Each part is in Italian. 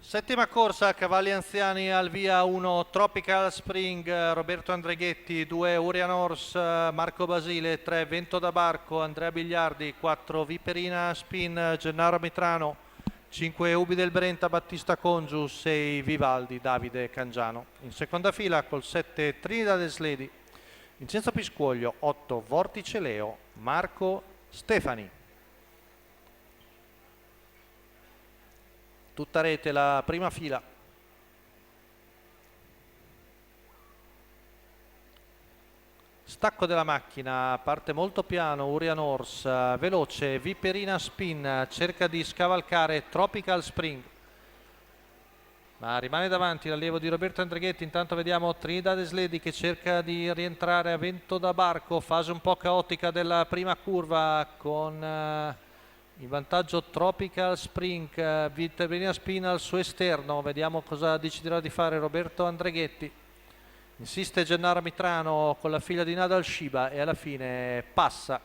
Settima corsa, cavalli anziani al via 1 Tropical Spring, Roberto Andreghetti, 2 Urian Horse, Marco Basile, 3 Vento da Barco, Andrea Bigliardi, 4 Viperina Spin, Gennaro Mitrano, 5 Ubi del Brenta, Battista Congiu, 6 Vivaldi, Davide Cangiano. In seconda fila col 7 Trinidad Sledi, Vincenzo Piscuoglio, 8 Vortice Leo, Marco Stefani. Tutta rete la prima fila. Stacco della macchina, parte molto piano, Urian Horse, veloce, Viperina Spin, cerca di scavalcare Tropical Spring, ma rimane davanti l'allievo di Roberto Andreghetti. Intanto vediamo Trinidad Sledi che cerca di rientrare a Vento da Barco, fase un po' caotica della prima curva con in vantaggio Tropical Spring, Viperina Spin al suo esterno. Vediamo cosa deciderà di fare Roberto Andreghetti. Insiste Gennaro Mitrano con la figlia di Nadal Shiba e alla fine passa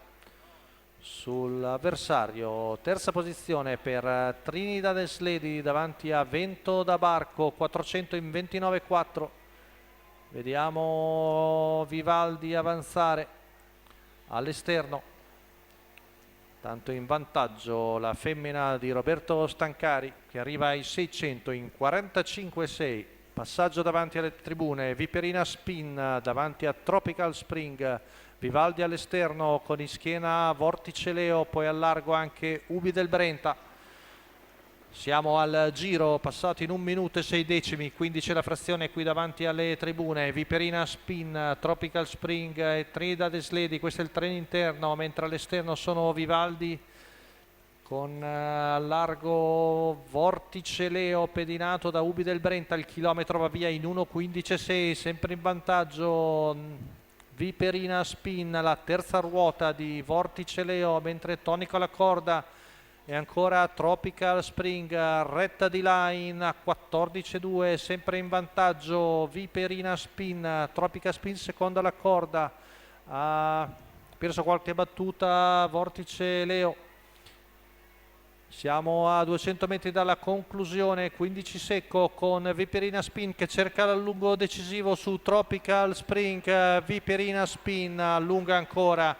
sull'avversario. Terza posizione per Trinidad Sledi davanti a Vento da Barco, 400 in 29,4. Vediamo Vivaldi avanzare all'esterno. Tanto in vantaggio la femmina di Roberto Stancari che arriva ai 600 in 45,6. Passaggio davanti alle tribune, Viperina Spin davanti a Tropical Spring, Vivaldi all'esterno con in schiena Vortice Leo, poi al largo anche Ubi del Brenta. Siamo al giro passato in 1 minuto e 6 decimi, quindi c'è la frazione qui davanti alle tribune. Viperina Spin, Tropical Spring e Trinidad Sledi, questo è il treno interno, mentre all'esterno sono Vivaldi con al largo Vortice Leo pedinato da Ubi del Brenta. Il chilometro va via in 1,15,6, sempre in vantaggio Viperina Spin, la terza ruota di Vortice Leo, mentre tonico alla corda e ancora Tropical Spring, retta di line a 14,2, sempre in vantaggio Viperina Spin. Tropical Spin seconda alla corda, ha perso qualche battuta Vortice Leo. Siamo a 200 metri dalla conclusione, 15 secco con Viperina Spin che cerca l'allungo decisivo su Tropical Spring. Viperina Spin allunga ancora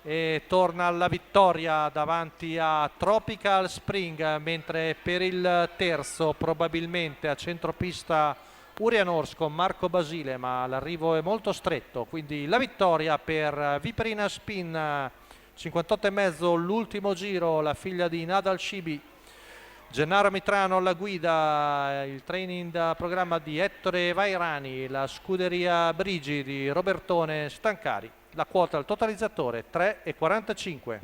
e torna alla vittoria davanti a Tropical Spring, mentre per il terzo probabilmente a centropista Urian Horse con Marco Basile, ma l'arrivo è molto stretto, quindi la vittoria per Viperina Spin. 58,5 l'ultimo giro, la figlia di Nadal Shibi. Gennaro Mitrano alla guida, il training da programma di Ettore Vairani, la scuderia Brigi di Robertone Stancari. La quota al totalizzatore 3,45.